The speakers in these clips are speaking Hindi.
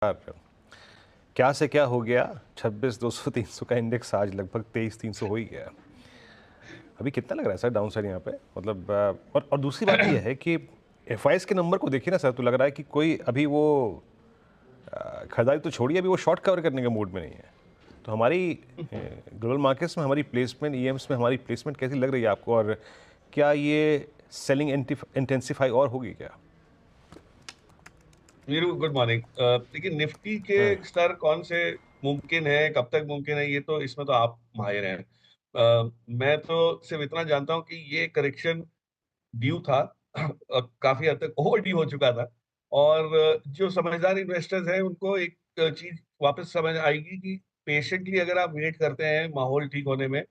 यार, क्या से क्या हो गया। 26,200 300 का इंडेक्स आज लगभग 23,300 हो ही गया। अभी कितना लग रहा है सर डाउन साइड यहाँ पे, मतलब और दूसरी बात यह है कि एफआईएस के नंबर को देखिए ना सर, तो लग रहा है कि कोई अभी वो खरीदारी तो छोड़िए, अभी वो शॉर्ट कवर करने के मूड में नहीं है। तो हमारी ग्लोबल मार्केट्स में हमारी प्लेसमेंट, ईएम्स में हमारी प्लेसमेंट कैसी लग रही है आपको, और क्या ये सेलिंग इंटेंसिफाई और होगी क्या? Veeru, good morning. देखिए, निफ्टी के हाँ। स्तर कौन से मुमकिन है, कब तक मुमकिन है, ये तो इसमें तो आप माहिर हैं। मैं तो सिर्फ इतना जानता हूं कि ये करेक्शन ड्यू था। काफी हद तक ओवर ड्यू हो चुका था। और जो समझदार इन्वेस्टर्स हैं उनको एक चीज वापस समझ आएगी कि पेशेंटली अगर आप वेट करते हैं माहौल ठीक होने में,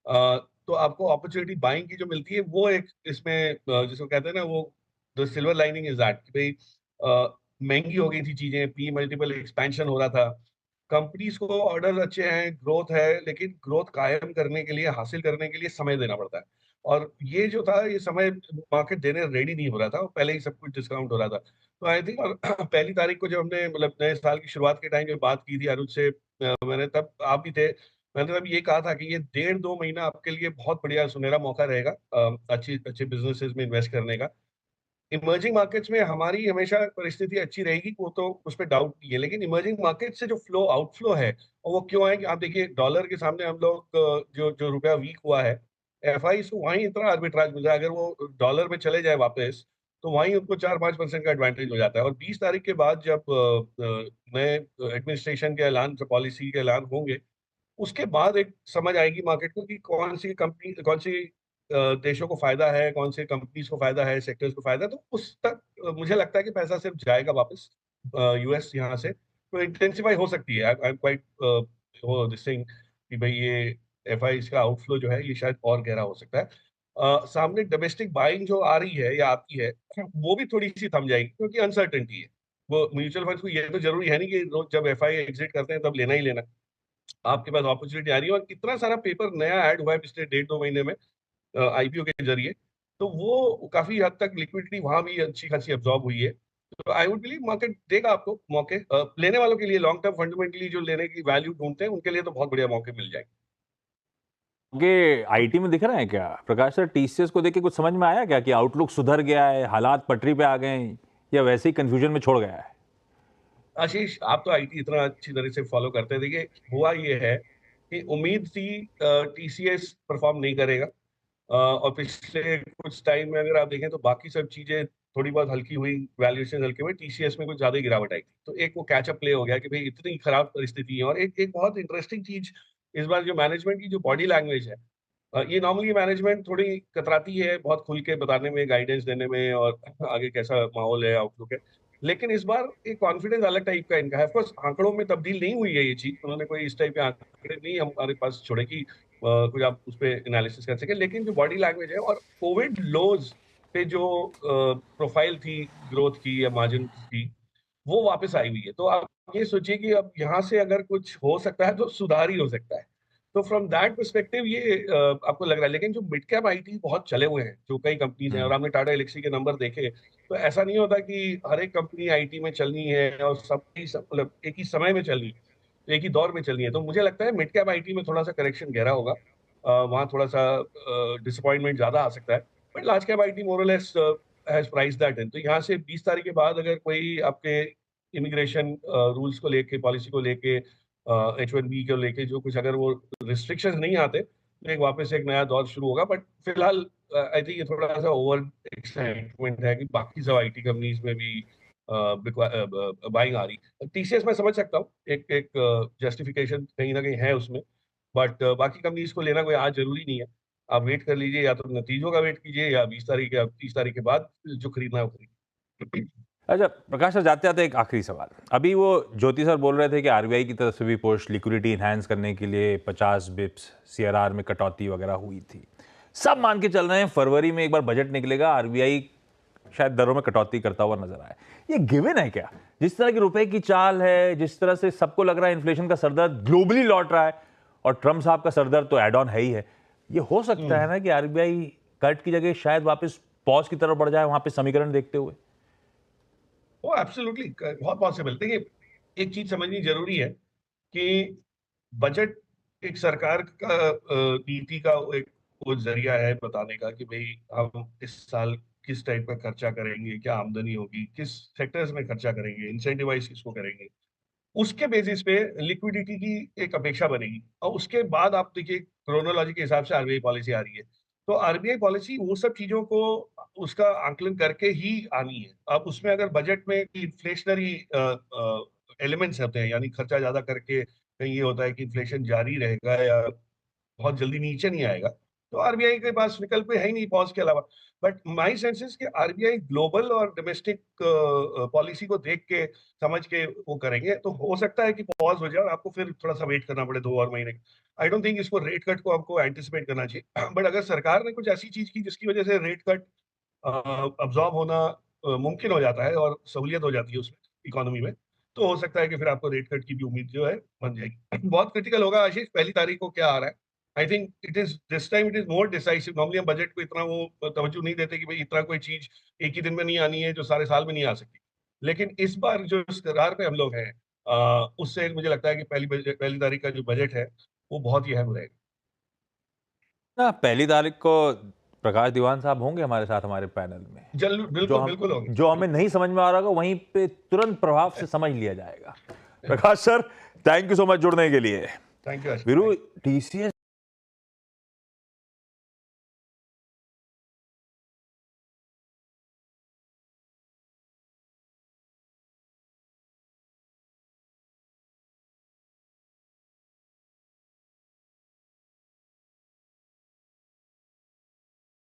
तो आपको अपॉर्चुनिटी बाइंग की जो मिलती है वो एक इसमें, जिसको कहते हैं ना, वो the silver lining is that कि भाई महंगी हो गई थी चीजें, पी मल्टीपल एक्सपेंशन हो रहा था, कंपनीज को ऑर्डर अच्छे हैं, ग्रोथ है, लेकिन ग्रोथ कायम करने के लिए, हासिल करने के लिए समय देना पड़ता है। और ये जो था, ये समय मार्केट देने रेडी नहीं हो रहा था, और पहले ही सब कुछ डिस्काउंट हो रहा था। तो आई थिंक, और पहली तारीख को जब हमने, मतलब नए साल की शुरुआत के टाइम में बात की थी अनुज से, मैंने तब, आप भी थे, मैंने तब ये कहा था कि ये 1.5-2 महीना आपके लिए बहुत बढ़िया सुनहरा मौका रहेगा अच्छी अच्छे बिजनेसेस में इन्वेस्ट करने का। इमर्जिंग मार्केट्स में हमारी हमेशा परिस्थिति अच्छी रहेगी, वो तो उस पर डाउट नहीं है, लेकिन इमर्जिंग मार्केट से जो फ्लो आउटफ्लो है, और वो क्यों है कि आप देखिए डॉलर के सामने हम लोग, जो जो रुपया वीक हुआ है, एफआई को वहीं इतना आर्बिट्राज मिल रहा है। अगर वो डॉलर में चले जाए वापस, तो वहीं उनको 4-5% का एडवांटेज हो जाता है। और 20 तारीख के बाद जब नए एडमिनिस्ट्रेशन के ऐलान, पॉलिसी के ऐलान होंगे, उसके बाद एक समझ आएगी मार्केट को कि कौन सी कंपनी, कौन सी देशों को फायदा है, कौन से कंपनीज को फायदा है, सेक्टर्स को फायदा है। तो उस तक मुझे लगता है कि पैसा सिर्फ जाएगा वापस यूएस यहाँ से, तो इंटेंसिफाई हो सकती है। आई एम क्वाइट वो दिस थिंग कि भाई ये एफआई का आउटफ्लो जो है ये शायद और गहरा हो सकता है। सामने डोमेस्टिक बाइंग जो आ रही है या आती है, वो भी थोड़ी सी थम जाएगी, क्योंकि अनसर्टेनिटी है। वो म्यूचुअल फंड्स को ये तो जरूरी है नहीं कि रोज जब एफआई एग्जिट करते हैं तब लेना ही लेना। आपके पास अपॉर्चुनिटी आ रही है, और कितना सारा पेपर नया ऐड हुआ है पिछले 1.5-2 महीने में आईपीओ के जरिए। तो वो काफी हद तक लिक्विडिटी वहां भी अच्छी खासी अब्जॉर्ब हुई है। तो आई वुड बिलीव मार्केट देगा आपको मौके, लेने वालों के लिए, लॉन्ग टर्म फंडामेंटली जो लेने की वैल्यू ढूंढते हैं उनके लिए तो बहुत बढ़िया मौके मिल जाएंगे। ये आईटी में दिख रहा है क्या प्रकाश सर? टीसीएस को देख के कुछ समझ में आया क्या कि आउटलुक सुधर गया है, हालात पटरी पे आ गए हैं, या वैसे ही कंफ्यूजन में छोड़ गया है? आशीष, आप तो आईटी इतना अच्छी तरह से फॉलो करते हैं। देखिए, हुआ ये है कि उम्मीद थी टीसीएस परफॉर्म नहीं करेगा, और पिछले कुछ टाइम में अगर आप देखें तो बाकी सब चीजें थोड़ी बहुत हल्की हुई, वैल्यूएशन हल्के हुए, टीसीएस में कुछ ज्यादा ही गिरावट आई थी। तो एक वो कैचअप प्ले हो गया कि भाई इतनी खराब परिस्थिति है। और एक एक बहुत इंटरेस्टिंग चीज इस बार, जो मैनेजमेंट की जो बॉडी लैंग्वेज है, ये नॉर्मली मैनेजमेंट थोड़ी कतराती है बहुत खुल के बताने में, गाइडेंस देने में, और आगे कैसा माहौल है, आउटलुक है। लेकिन इस बार एक कॉन्फिडेंस अलग टाइप का इनका है। ऑफकोर्स आंकड़ों में तब्दील नहीं हुई है ये चीज, उन्होंने कोई इस टाइप के आंकड़े नहीं हमारे पास छोड़े कि कुछ आप उस पर एनालिसिस कर सके। लेकिन जो बॉडी लैंग्वेज है, और कोविड लोज पे जो प्रोफाइल थी ग्रोथ की या मार्जिन की, वो वापस आई हुई है। तो आप ये सोचिए कि अब यहाँ से अगर कुछ हो सकता है तो सुधार ही हो सकता है। तो फ्रॉम दैट परस्पेक्टिव ये आपको लग रहा है। लेकिन जो मिड कैप आईटी बहुत चले हुए हैं, जो कई कंपनीज हैं, और आपने टाटा एलेक्सी के नंबर देखे, तो ऐसा नहीं होता कि हर एक कंपनी आईटी में चलनी है और मतलब एक ही समय में चलनी है, तो एक ही दौर में चलनी है। तो मुझे लगता है मिड कैप आईटी में थोड़ा सा करेक्शन गहरा होगा, वहाँ थोड़ा सा डिसअपॉइंटमेंट ज्यादा आ सकता है। But large cap IT more less has price that in. तो यहाँ से 20 तारीख के बाद अगर कोई आपके इमिग्रेशन रूल्स को लेके, पॉलिसी को लेके, H1B को लेके जो कुछ, अगर वो रिस्ट्रिक्शंस नहीं आते, तो एक वापस एक नया दौर शुरू होगा। बट फिलहाल आई थिंक ये थोड़ा सा ओवर एक्साइटमेंट है कि बाकी सब आईटी कंपनीज में भी बाइंग आ रही। टीसीएस मैं समझ सकता हूँ, एक एक जस्टिफिकेशन कहीं ना कहीं है उसमें। बट बाकी कंपनीज को लेना कोई आज जरूरी नहीं है। आप वेट कर लीजिए, या तो नतीजों का वेट कीजिए, या 20 तारीख या 30 तारीख के बाद जो खरीदना है वो खरीदिए। अच्छा प्रकाश सर, जाते जाते एक आखिरी सवाल। अभी वो ज्योति सर बोल रहे थे कि आरबीआई की तरफ से भी पुश, लिक्विडिटी इनहैंस करने के लिए 50 बिप्स सीआरआर में कटौती वगैरह हुई थी। सब मान के चल रहे हैं फरवरी में एक बार बजट निकलेगा, आरबीआई शायद दरों में कटौती करता हुआ नजर आए। ये गिवन है क्या? जिस तरह की रुपए की चाल है, जिस तरह से सबको लग रहा है इन्फ्लेशन का सरदर्द ग्लोबली लौट रहा है, और ट्रम्प साहब का सरदर्द तो एड ऑन है ही है, ये हो सकता है ना कि आरबीआई कट की जगह शायद वापस पॉज की तरफ बढ़ जाए, वहां पे समीकरण देखते हुए? वो एब्सोल्युटली बहुत पॉसिबल। देखिए, एक चीज समझनी जरूरी है कि बजट एक सरकार का नीति का एक वो जरिया है बताने का कि भाई हम इस साल किस टाइप का खर्चा करेंगे, क्या आमदनी होगी, किस सेक्टर्स में खर्चा करेंगे, इंसेंटिवाइज किसको करेंगे। उसके बेसिस पे लिक्विडिटी की एक अपेक्षा बनेगी और उसके बाद आप देखिए क्रोनोलॉजी के हिसाब से आरबीआई पॉलिसी आ रही है। तो आरबीआई पॉलिसी वो सब चीजों को उसका आंकलन करके ही आनी है। अब उसमें अगर बजट में इन्फ्लेशनरी एलिमेंट्स होते हैं, यानी खर्चा ज्यादा करके कहीं ये होता है कि इन्फ्लेशन जारी रहेगा या बहुत जल्दी नीचे नहीं आएगा, तो आरबीआई के पास विकल्प है ही नहीं पॉज के अलावा। बट माई सेंसेस कि आरबीआई ग्लोबल और डोमेस्टिक पॉलिसी को देख के समझ के वो करेंगे, तो हो सकता है कि पॉज हो जाए और आपको फिर थोड़ा सा वेट करना पड़े 2 और महीने। आई डोंट थिंक इसको रेट कट को हमको एंटिसिपेट करना चाहिए। बट अगर सरकार ने कुछ ऐसी चीज की जिसकी वजह से रेट कट अब्जॉर्ब होना मुमकिन हो जाता है और सहूलियत हो जाती है उसमें इकोनॉमी में, तो हो सकता है कि फिर आपको रेट कट की भी उम्मीद जो है बन जाएगी। बहुत क्रिटिकल होगा आशीष, पहली तारीख को क्या आ रहा है। I think it is this time it is more decisive. Normally हम बजट को इतना वो तवज्जो नहीं देते कि भाई इतना कोई चीज एक ही दिन में नहीं आनी है जो सारे साल में नहीं आ सकती। लेकिन इस बार जो इस करार पे हम लोग हैं, उससे मुझे लगता है कि पहली तारीख का जो बजट है वो बहुत ही अहम रहेगा। ना पहली तारीख को प्रकाश दीवान साहब होंगे हमारे साथ हमारे पैनल में। जो बिल्कुल हम बिल्कुल होंगे। जो हमें नहीं समझ में आ रहा होगा वहीं पे तुरंत प्रभाव से समझ लिया जाएगा। Prakash sir, thank you so much जुड़ने के लिए। Thank you. वीरू, टीसीएस